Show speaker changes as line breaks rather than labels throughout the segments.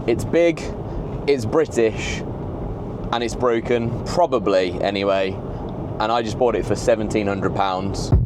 It's big, it's British, and it's broken, probably anyway, and I just bought it for £1,700.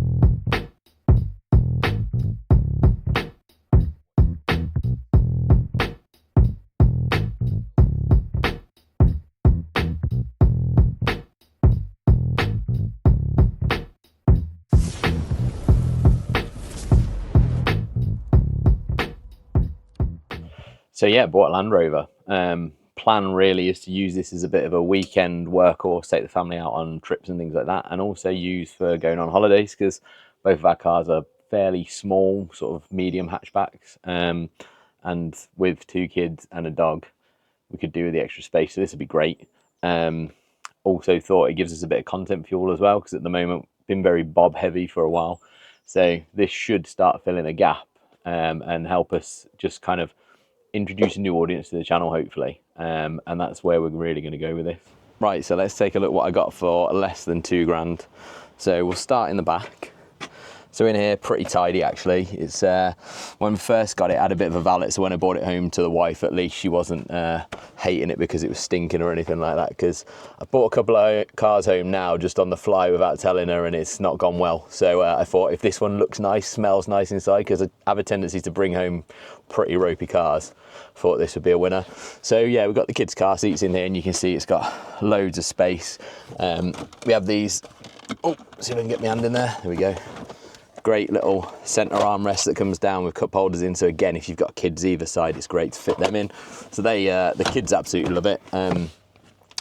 So yeah, bought a Land Rover. Plan really is to use this as a bit of a weekend workhorse, take the family out on trips and things like that, and also use for going on holidays, because both of our cars are fairly small, sort of medium hatchbacks, and with 2 kids and a dog, we could do with the extra space, so this would be great. Also thought it gives us a bit of content fuel as well, because at the moment been very bob heavy for a while, so this should start filling a gap, and help us just kind of introduce a new audience to the channel, hopefully, and that's where we're really going to go with this. Right, so let's take a look what I got for less than £2,000. So we'll start in the back. So in here, pretty tidy actually. It's when we first got it, I had a bit of a valet, so when I brought it home to the wife, at least she wasn't hating it because it was stinking or anything like that, because I bought a couple of cars home now just on the fly without telling her, and it's not gone well. So I thought if this one looks nice, smells nice inside, because I have a tendency to bring home pretty ropey cars, thought this would be a winner. So yeah, we've got the kids' car seats in here, and you can see it's got loads of space. We have these, oh, see if I can get my hand in there, there we go. Great little centre armrest that comes down with cup holders in, so again, if you've got kids either side, it's great to fit them in. So they the kids absolutely love it, and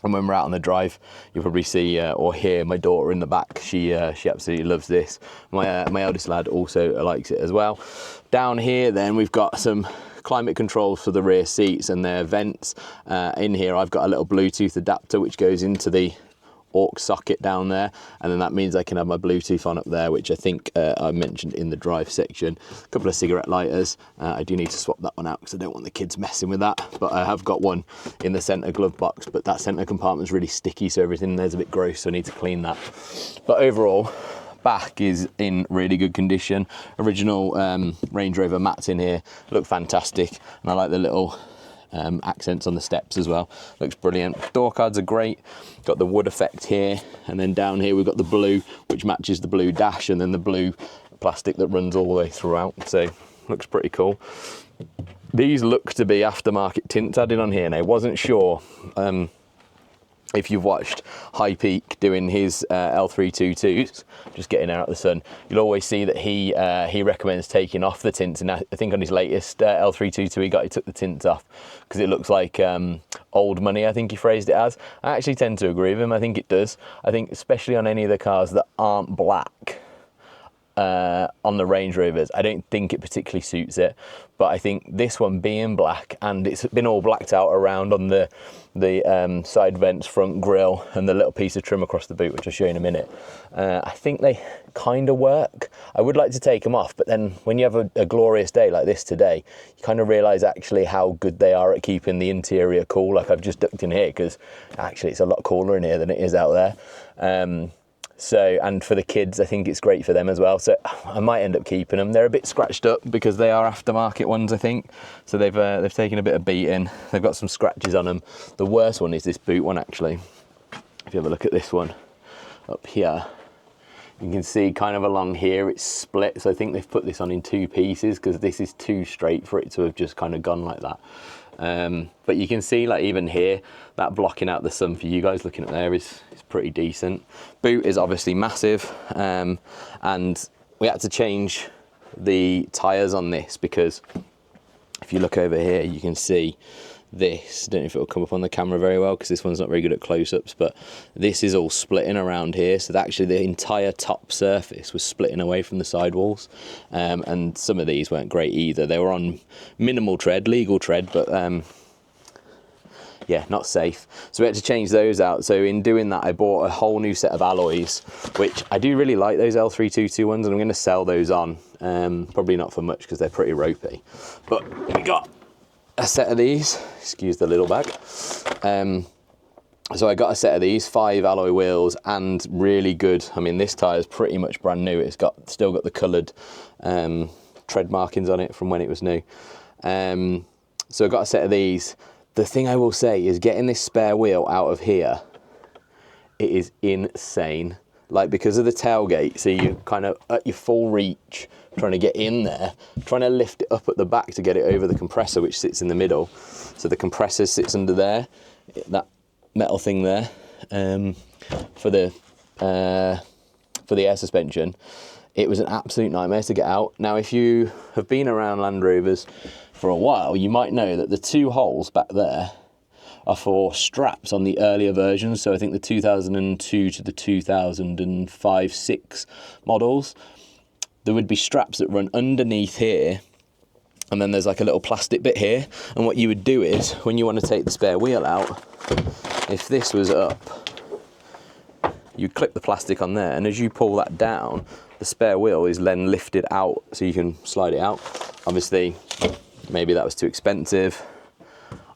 when we're out on the drive, you'll probably see or hear my daughter in the back. She absolutely loves this. My eldest lad also likes it as well. Down here then we've got some climate controls for the rear seats and their vents. In here I've got a little Bluetooth adapter which goes into the aux socket down there, and then that means I can have my Bluetooth on up there, which I think I mentioned in the drive section. A couple of cigarette lighters. I do need to swap that one out because I don't want the kids messing with that, but I have got one in the centre glove box, but that centre compartment's really sticky, so everything there's a bit gross, so I need to clean that. But overall, back is in really good condition. Original Range Rover mats in here look fantastic, and I like the little accents on the steps as well. Looks brilliant. Door cards are great. Got the wood effect here, and then down here we've got the blue, which matches the blue dash, and then the blue plastic that runs all the way throughout, so looks pretty cool. These look to be aftermarket tints added on here, and I wasn't sure if you've watched High Peak doing his L322s, just getting out of the sun, you'll always see that he recommends taking off the tints, and I think on his latest L322 he took the tints off because it looks like old money, I think he phrased it as. I actually tend to agree with him. I think it does. I think especially on any of the cars that aren't black, on the Range Rovers, I don't think it particularly suits it, but I think this one being black, and it's been all blacked out around on the side vents, front grille, and the little piece of trim across the boot, which I'll show you in a minute, I think they kind of work. I would like to take them off, but then when you have a glorious day like this today, you kind of realise actually how good they are at keeping the interior cool. Like I've just ducked in here because actually it's a lot cooler in here than it is out there. So, and for the kids, I think it's great for them as well. So I might end up keeping them. They're a bit scratched up because they are aftermarket ones, I think. So they've taken a bit of beating. They've got some scratches on them. The worst one is this boot one, actually. If you have a look at this one up here, you can see kind of along here it's split. So I think they've put this on in 2 pieces because this is too straight for it to have just kind of gone like that. But you can see, like, even here, that blocking out the sun for you guys looking up there is pretty decent. Boot is obviously massive, and we had to change the tyres on this because if you look over here you can see this. I don't know if it will come up on the camera very well because this one's not very good at close-ups, but this is all splitting around here, so that actually the entire top surface was splitting away from the sidewalls, and some of these weren't great either. They were on minimal tread, legal tread, but yeah, not safe. So we had to change those out. So in doing that, I bought a whole new set of alloys, which I do really like those L322 ones, and I'm going to sell those on. Probably not for much because they're pretty ropey. But we got a set of these. Excuse the little bag. So I got a set of these, 5 alloy wheels, and really good. I mean, this tyre is pretty much brand new. It's still got the coloured tread markings on it from when it was new. So I've got a set of these. The thing I will say is getting this spare wheel out of here, it is insane. Like, because of the tailgate, so you kind of at your full reach, trying to get in there, trying to lift it up at the back to get it over the compressor, which sits in the middle. So the compressor sits under there, that metal thing there, for the air suspension. It was an absolute nightmare to get out. Now, if you have been around Land Rovers for a while, you might know that the two holes back there are for straps on the earlier versions. So I think the 2002 to the 2005-06 models, there would be straps that run underneath here, and then there's like a little plastic bit here. And what you would do is, when you want to take the spare wheel out, if this was up, you clip the plastic on there, and as you pull that down, the spare wheel is then lifted out so you can slide it out. Obviously, maybe that was too expensive.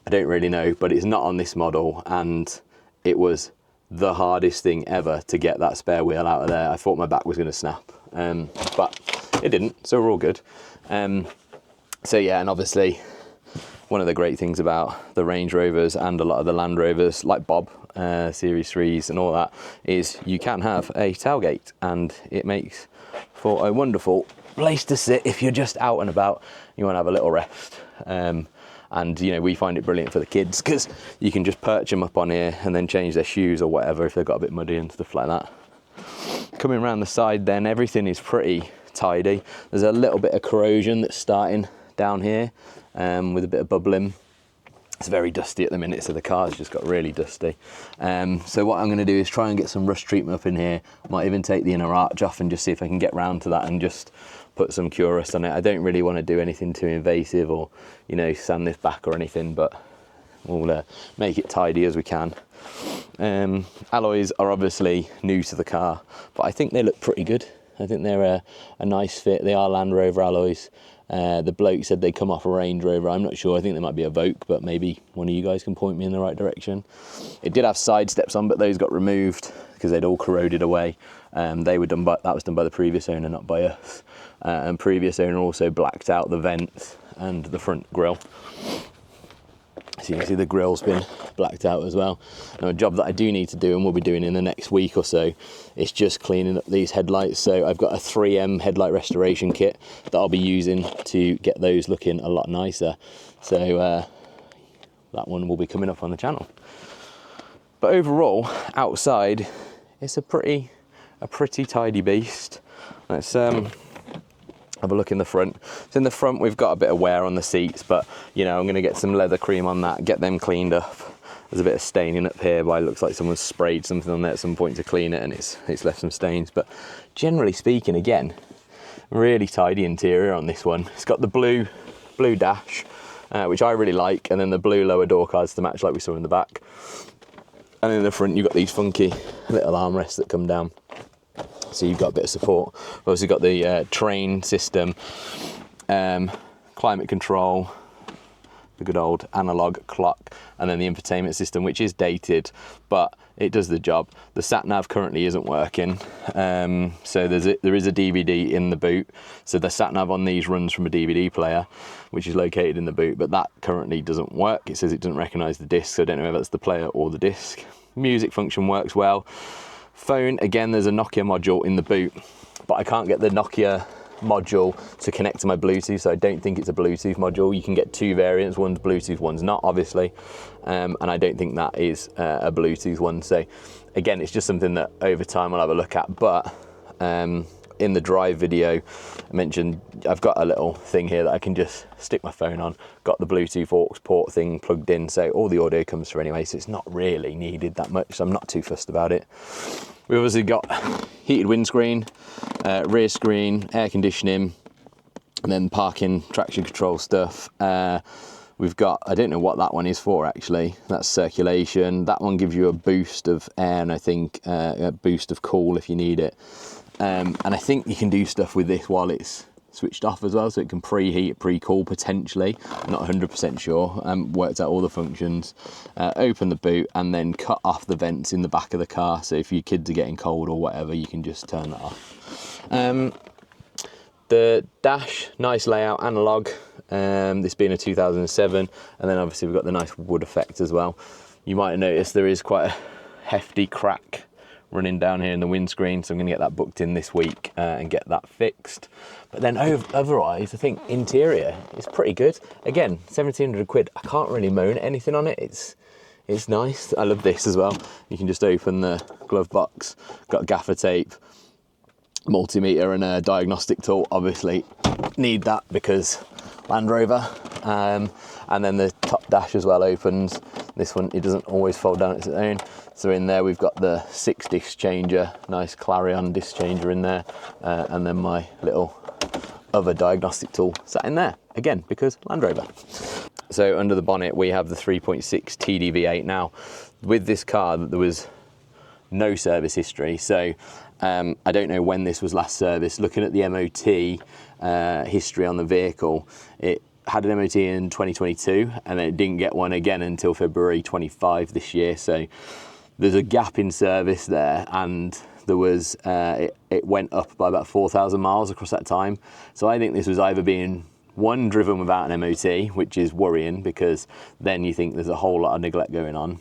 I don't really know, but it's not on this model, and it was the hardest thing ever to get that spare wheel out of there. I thought my back was going to snap, but it didn't, so we're all good. So yeah, and obviously one of the great things about the Range Rovers and a lot of the Land Rovers, like Bob, Series 3s and all that, is you can have a tailgate, and it makes for a wonderful place to sit if you're just out and about, you want to have a little rest. And you know, we find it brilliant for the kids because you can just perch them up on here and then change their shoes or whatever if they've got a bit muddy and stuff like that. Coming around the side then, everything is pretty tidy. There's a little bit of corrosion that's starting down here with a bit of bubbling. It's very dusty at the minute, so the car's just got really dusty. So what I'm going to do is try and get some rust treatment up in here. Might even take the inner arch off and just see if I can get round to that and just put some cure rust on it. I don't really want to do anything too invasive or, you know, sand this back or anything, but we'll make it tidy as we can. Alloys are obviously new to the car, but I think they look pretty good. I think they're a nice fit. They are Land Rover alloys. The bloke said they come off a Range Rover. I'm not sure. I think they might be a Vogue, but maybe one of you guys can point me in the right direction. It did have side steps on, but those got removed because they'd all corroded away. They were done by, that was done by the previous owner, not by us. And previous owner also blacked out the vents and the front grille. So you can see the grille's been blacked out as well. Now, a job that I do need to do, and we'll be doing in the next week or so, is just cleaning up these headlights. So I've got a 3M headlight restoration kit that I'll be using to get those looking a lot nicer. So that one will be coming up on the channel. But overall, outside, it's a pretty tidy beast. Let's have a look in the front. So in the front, we've got a bit of wear on the seats, but you know, I'm going to get some leather cream on that, get them cleaned up. There's a bit of staining up here, but it looks like someone's sprayed something on there at some point to clean it, and it's left some stains. But generally speaking, again, really tidy interior on this one. It's got the blue dash, which I really like, and then the blue lower door cards to match like we saw in the back. And in the front, you've got these funky little armrests that come down, so you've got a bit of support. We've also got the train system, climate control, the good old analog clock, and then the infotainment system, which is dated, but it does the job. The sat nav currently isn't working, so there is a DVD in the boot. So the sat nav on these runs from a DVD player, which is located in the boot, but that currently doesn't work. It says it doesn't recognise the disc, so I don't know if that's the player or the disc. Music function works well. Phone, again, there's a Nokia module in the boot, but I can't get the Nokia module to connect to my Bluetooth, so I don't think it's a Bluetooth module. You can get two variants, one's Bluetooth, one's not, obviously, and I don't think that is a Bluetooth one. So again, it's just something that over time I'll have a look at. But in the drive video, I mentioned I've got a little thing here that I can just stick my phone on, got the Bluetooth aux port thing plugged in, so all the audio comes through anyway, so it's not really needed that much, so I'm not too fussed about it. We've obviously got heated windscreen, rear screen, air conditioning, and then parking, traction control stuff. We've got, I don't know what that one is for actually, that's circulation. That one gives you a boost of air, and I think a boost of cool if you need it. And I think you can do stuff with this while it's switched off as well, so it can preheat, pre-cool potentially. I'm not 100% sure. Worked out all the functions. Open the boot and then cut off the vents in the back of the car, so if your kids are getting cold or whatever, you can just turn that off. The dash, nice layout, analog, this being a 2007, and then obviously we've got the nice wood effect as well. You might notice there is quite a hefty crack running down here in the windscreen, so I'm going to get that booked in this week and get that fixed. But then otherwise, I think interior is pretty good. Again, 1,700 quid, I can't really moan at anything on it. It's nice. I love this as well. You can just open the glove box, got gaffer tape, multimeter and a diagnostic tool. Obviously need that because Land Rover. And then the top dash as well opens. This one, it doesn't always fold down its own. So in there we've got the 6 disc changer, nice Clarion disc changer in there, and then my little other diagnostic tool sat in there, again, because Land Rover. So under the bonnet we have the 3.6 TDV8. Now with this car there was no service history, so I don't know when this was last serviced. Looking at the MOT history on the vehicle, it had an MOT in 2022 and then it didn't get one again until February 25 this year. So there's a gap in service there, and there was it went up by about 4,000 miles across that time. So I think this was either being driven without an MOT, which is worrying because then you think there's a whole lot of neglect going on.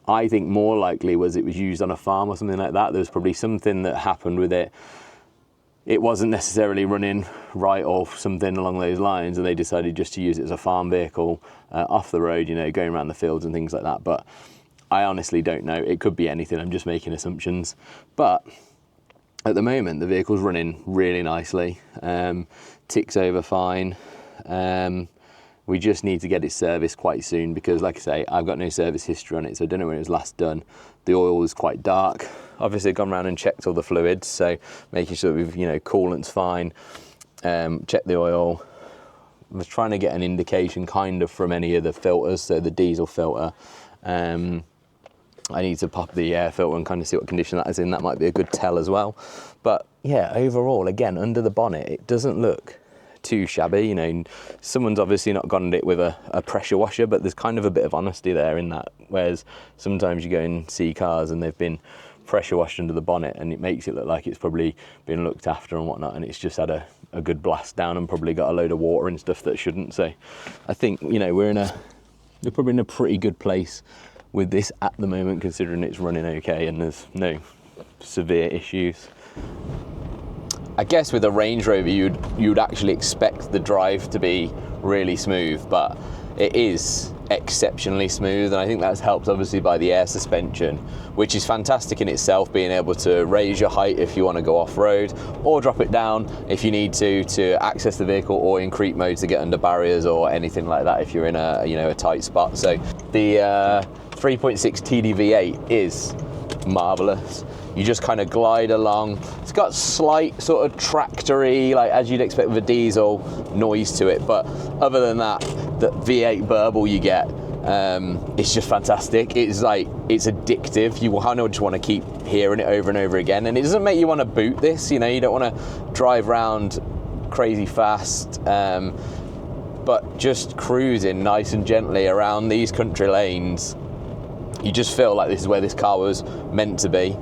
I think more likely was it was used on a farm or something like that. There was probably something that happened with it. It wasn't necessarily running right or something along those lines, and they decided just to use it as a farm vehicle off the road, you know, going around the fields and things like that. But I honestly don't know. It could be anything. I'm just making assumptions. But at the moment, the vehicle's running really nicely. Ticks over fine. We just need to get it serviced quite soon because, like I say, I've got no service history on it, so I don't know when it was last done. The oil was quite dark. Obviously, I've gone around and checked all the fluids, so making sure that we've, you know, coolant's fine. Check the oil. I was trying to get an indication kind of from any of the filters, so the diesel filter. I need to pop the air filter and kind of see what condition that is in. That might be a good tell as well. But yeah, overall, again, under the bonnet, it doesn't look too shabby. You know, someone's obviously not gone at it with a pressure washer, but there's kind of a bit of honesty there in that. Whereas sometimes you go and see cars and they've been pressure washed under the bonnet and it makes it look like it's probably been looked after and whatnot, and it's just had a good blast down and probably got a load of water and stuff that shouldn't. So I think, you know, we're probably in a pretty good place with this at the moment, considering it's running okay and there's no severe issues. I guess with a Range Rover you'd actually expect the drive to be really smooth, but it is exceptionally smooth, and I think that's helped obviously by the air suspension, which is fantastic in itself, being able to raise your height if you want to go off-road or drop it down if you need to access the vehicle, or in creep mode to get under barriers or anything like that if you're in a tight spot. So the 3.6 TDV8 is marvelous. You just kind of glide along. It's got slight sort of tractory, like as you'd expect with a diesel, noise to it, but other than that, the V8 burble you get, it's just fantastic. It's addictive. You kind of just want to keep hearing it over and over again, and it doesn't make you want to boot this. You know, you don't want to drive around crazy fast, but just cruising nice and gently around these country lanes, you just feel like this is where this car was meant to be.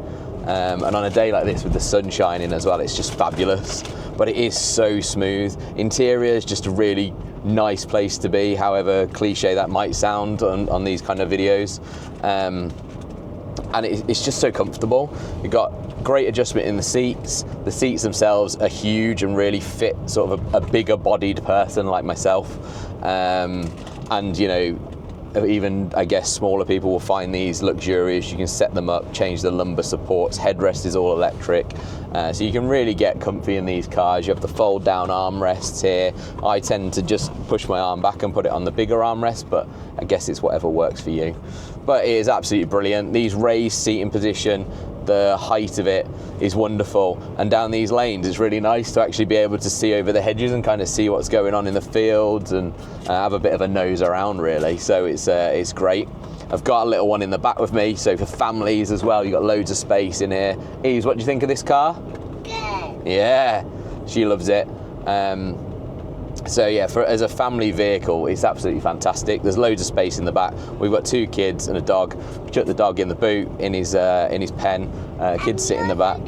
And on a day like this with the sun shining as well, it's just fabulous. But it is so smooth. Interior is just a really nice place to be, however cliche that might sound on these kind of videos. And it's just so comfortable. You've got great adjustment in the seats. The seats themselves are huge and really fit sort of a bigger bodied person like myself. And you know, even I guess smaller people will find these luxurious. You can set them up, change the lumbar supports, headrest is all electric, so you can really get comfy in these cars. You have the fold down armrests here. I tend to just push my arm back and put it on the bigger armrest, but I guess it's whatever works for you. But it is absolutely brilliant. These raised seating position, the height of it is wonderful, and down these lanes it's really nice to actually be able to see over the hedges and kind of see what's going on in the fields and have a bit of a nose around really. So it's great. I've got a little one in the back with me, so for families as well, you've got loads of space in here. Eve, what do you think of this car?
Good.
Yeah, she loves it. So yeah, as a family vehicle, it's absolutely fantastic. There's loads of space in the back. We've got 2 kids and a dog. We chuck the dog in the boot in his pen. Kids sit in the back.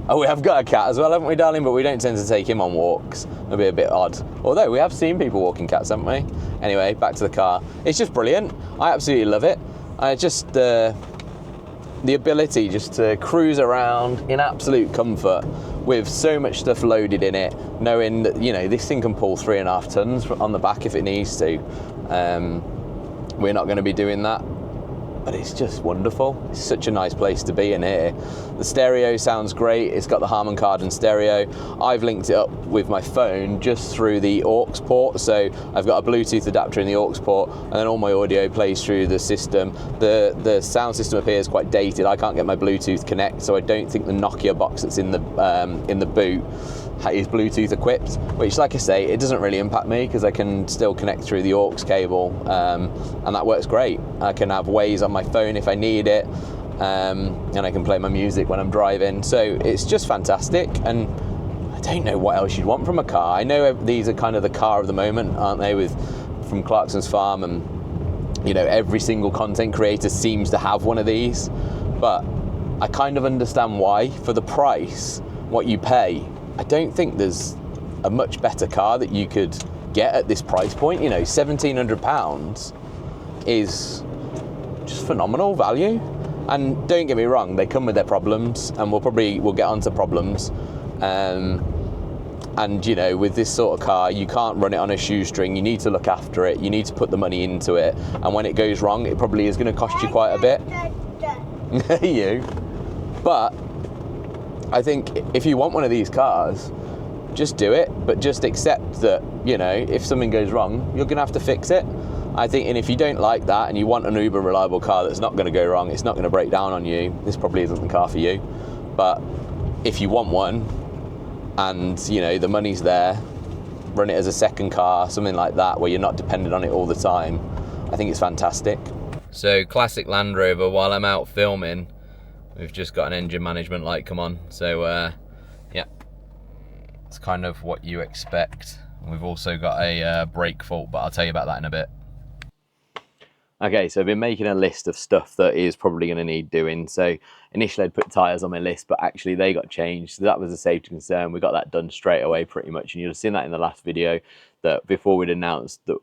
Oh, we have got a cat as well, haven't we, darling? But we don't tend to take him on walks. It'll be a bit odd. Although we have seen people walking cats, haven't we? Anyway, back to the car. It's just brilliant. I absolutely love it. I just the ability just to cruise around in absolute comfort with so much stuff loaded in it, knowing that, you know, this thing can pull 3.5 tons on the back if it needs to. We're not going to be doing that, but it's just wonderful. It's such a nice place to be in here. The stereo sounds great. It's got the Harman Kardon stereo. I've linked it up with my phone just through the aux port. So I've got a Bluetooth adapter in the aux port, and then all my audio plays through the system. The sound system up here is quite dated. I can't get my Bluetooth connect, so I don't think the Nokia box that's in the boot is Bluetooth equipped, which, like I say, it doesn't really impact me because I can still connect through the aux cable, and that works great. I can have Waze on my phone if I need it, and I can play my music when I'm driving, so it's just fantastic. And I don't know what else you'd want from a car. I know these are kind of the car of the moment, aren't they, from Clarkson's Farm, and you know, every single content creator seems to have one of these, but I kind of understand why. For the price, what you pay, I don't think there's a much better car that you could get at this price point. You know, £1,700 is just phenomenal value. And don't get me wrong, they come with their problems, and we'll get onto problems. And you know, with this sort of car, you can't run it on a shoestring. You need to look after it. You need to put the money into it. And when it goes wrong, it probably is going to cost you quite a bit. You. But I think if you want one of these cars, just do it, but just accept that, you know, if something goes wrong, you're going to have to fix it. I think, and if you don't like that and you want an uber reliable car that's not going to go wrong, it's not going to break down on you, this probably isn't the car for you. But if you want one and, you know, the money's there, run it as a second car, something like that, where you're not dependent on it all the time, I think it's fantastic. So, classic Land Rover, while I'm out filming, we've just got an engine management light come on. So, yeah, it's kind of what you expect. We've also got a brake fault, but I'll tell you about that in a bit. Okay, so I've been making a list of stuff that is probably going to need doing. So initially I'd put tyres on my list, but actually they got changed. So that was a safety concern. We got that done straight away pretty much. And you'll have seen that in the last video, that before we'd announced that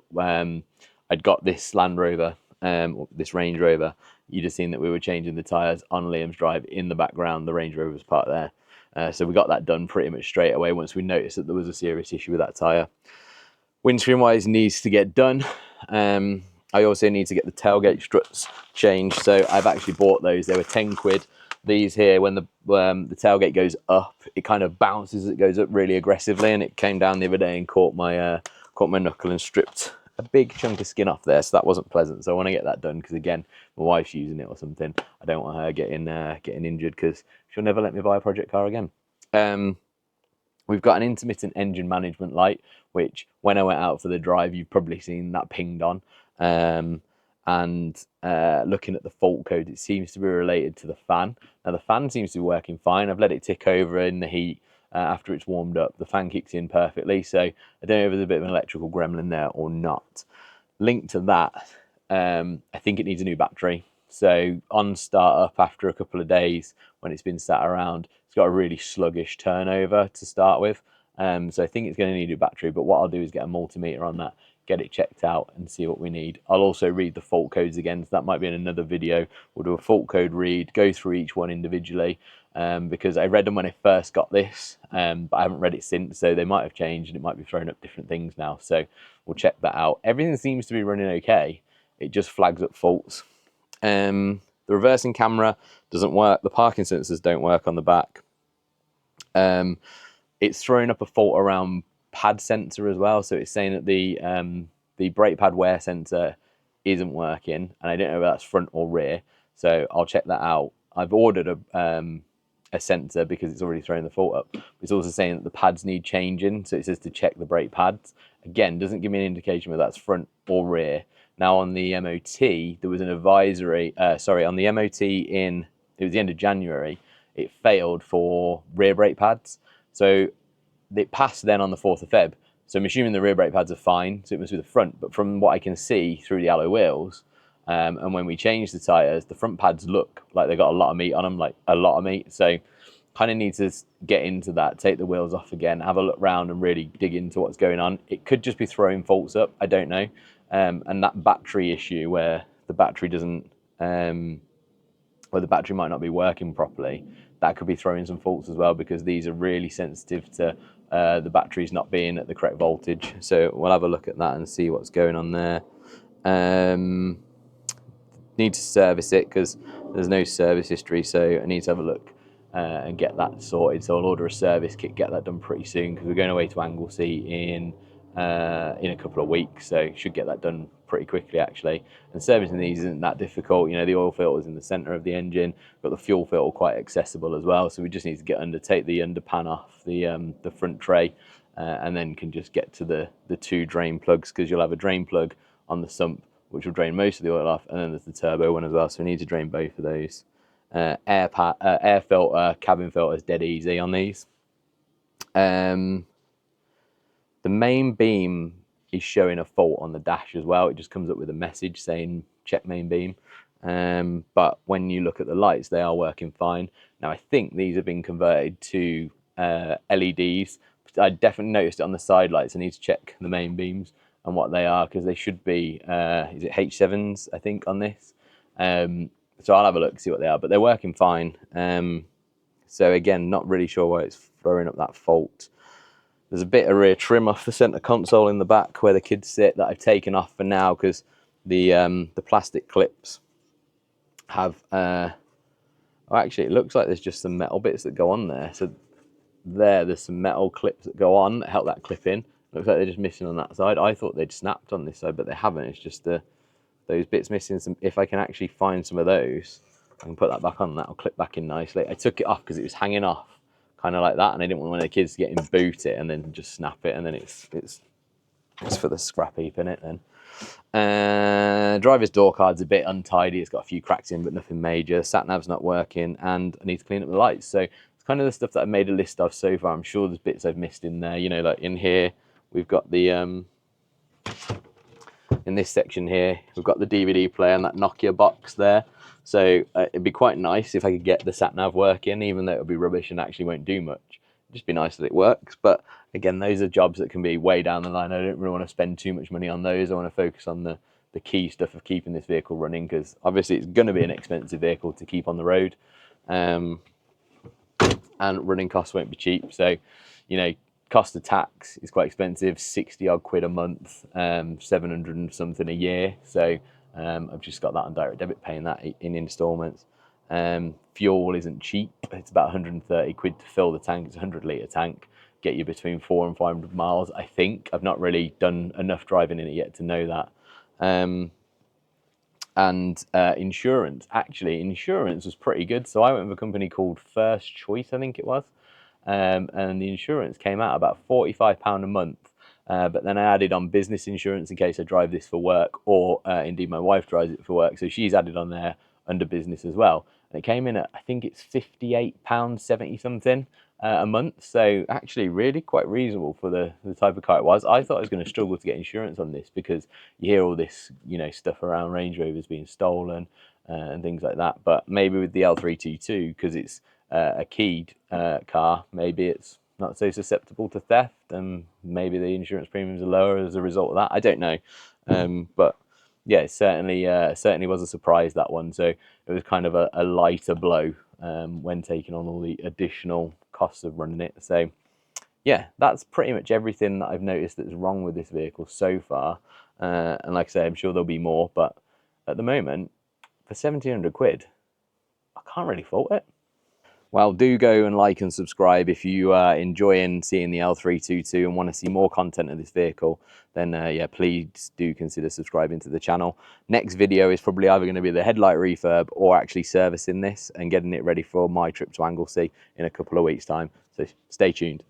I'd got this Land Rover, this Range Rover, you'd have seen that we were changing the tyres on Liam's drive in the background. The Range Rover was parked there. So we got that done pretty much straight away once we noticed that there was a serious issue with that tyre. Windscreen wise needs to get done. I also need to get the tailgate struts changed. So I've actually bought those. They were 10 quid. These here, when the tailgate goes up, it kind of bounces as it goes up really aggressively, and it came down the other day and caught my knuckle and stripped a big chunk of skin off there, so that wasn't pleasant. So I want to get that done because, again, my wife's using it or something. I don't want her getting injured because she'll never let me buy a project car again. We've got an intermittent engine management light, which when I went out for the drive, you've probably seen that pinged on. Looking at the fault code, it seems to be related to the fan. Now the fan seems to be working fine. I've let it tick over in the heat. After it's warmed up, the fan kicks in perfectly. So I don't know if there's a bit of an electrical gremlin there or not. Linked to that, I think it needs a new battery. So on start up after a couple of days, when it's been sat around, it's got a really sluggish turnover to start with. So I think it's going to need a battery, but what I'll do is get a multimeter on that, get it checked out and see what we need. I'll also read the fault codes again, so that might be in another video. We'll do a fault code read, go through each one individually, because I read them when I first got this, but I haven't read it since, so they might have changed and it might be throwing up different things now. So we'll check that out. Everything seems to be running okay. It just flags up faults. The reversing camera doesn't work. The parking sensors don't work on the back. It's throwing up a fault around pad sensor as well. So it's saying that the brake pad wear sensor isn't working, and I don't know if that's front or rear. So I'll check that out. I've ordered a sensor because it's already throwing the fault up. It's also saying that the pads need changing. So it says to check the brake pads. Again, doesn't give me an indication whether that's front or rear. Now on the MOT, there was an advisory, on the MOT it was the end of January, it failed for rear brake pads. So it passed then on the 4th of Feb. So I'm assuming the rear brake pads are fine, so it must be the front. But from what I can see through the alloy wheels, and when we change the tyres, the front pads look like they've got a lot of meat on them, like a lot of meat. So kind of need to get into that, take the wheels off again, have a look round and really dig into what's going on. It could just be throwing faults up, I don't know. And that battery issue where the battery doesn't, where the battery might not be working properly, that could be throwing some faults as well, because these are really sensitive to the batteries not being at the correct voltage. So we'll have a look at that and see what's going on there. Need to service it because there's no service history, so I need to have a look and get that sorted. So I'll order a service kit, get that done pretty soon, because we're going away to Anglesey in a couple of weeks, so should get that done pretty quickly actually. And servicing these isn't that difficult. You know, the oil filter's in the center of the engine, got the fuel filter quite accessible as well, so we just need to get under, take the under pan off the front tray, and then can just get to the two drain plugs, because you'll have a drain plug on the sump which will drain most of the oil off, and then there's the turbo one as well, so we need to drain both of those. Air filter, cabin filter is dead easy on these. The main beam is showing a fault on the dash as well. It just comes up with a message saying check main beam. But when you look at the lights, they are working fine. Now I think these have been converted to LEDs. I definitely noticed it on the side lights. I need to check the main beams and what they are, because they should be, is it H7s, I think, on this. So I'll have a look, see what they are, but they're working fine. So again, not really sure why it's throwing up that fault. There's a bit of rear trim off the center console in the back where the kids sit that I've taken off for now, because the plastic clips have, oh, actually it looks like there's just some metal bits that go on there. So there's some metal clips that go on that help that clip in. Looks like they're just missing on that side. I thought they'd snapped on this side, but they haven't. It's just those bits missing. If I can actually find some of those, I can put that back on. That'll clip back in nicely. I took it off because it was hanging off, kind of like that, and I didn't want one of the kids to get in, boot it, and then just snap it, and then it's for the scrap heap in it then. Driver's door card's a bit untidy. It's got a few cracks in, but nothing major. Sat nav's not working, and I need to clean up the lights. So it's kind of the stuff that I've made a list of so far. I'm sure there's bits I've missed in there. You know, like in here, we've got the in this section here, we've got the DVD player and that Nokia box there. So it'd be quite nice if I could get the sat nav working, even though it'll be rubbish and actually won't do much. It'd just be nice that it works. But again, those are jobs that can be way down the line. I don't really want to spend too much money on those. I want to focus on the key stuff of keeping this vehicle running, because obviously it's going to be an expensive vehicle to keep on the road, and running costs won't be cheap. So, you know, cost of tax is quite expensive, 60 odd quid a month, 700 and something a year. So I've just got that on direct debit, paying that in installments. Fuel isn't cheap. It's about 130 quid to fill the tank. It's a 100-litre tank, get you between 400 and 500 miles, I think. I've not really done enough driving in it yet to know that. And insurance, actually, insurance was pretty good. So I went with a company called First Choice, I think it was. And the insurance came out about £45 a month. But then I added on business insurance in case I drive this for work, or indeed my wife drives it for work. So she's added on there under business as well. And it came in at, I think it's £58.70 something a month. So actually really quite reasonable for the type of car it was. I thought I was going to struggle to get insurance on this, because you hear all this, you know, stuff around Range Rovers being stolen and things like that. But maybe with the L322, because it's a keyed car, maybe it's not so susceptible to theft, and maybe the insurance premiums are lower as a result of that. I don't know, but yeah, it certainly was a surprise, that one. So it was kind of a lighter blow when taking on all the additional costs of running it. So yeah, that's pretty much everything that I've noticed that's wrong with this vehicle so far. And like I say, I'm sure there'll be more, but at the moment, for 1,700 quid, I can't really fault it. Well, do go and like and subscribe if you are enjoying seeing the L322 and want to see more content of this vehicle. Then yeah, please do consider subscribing to the channel. Next video is probably either going to be the headlight refurb or actually servicing this and getting it ready for my trip to Anglesey in a couple of weeks' time. So stay tuned.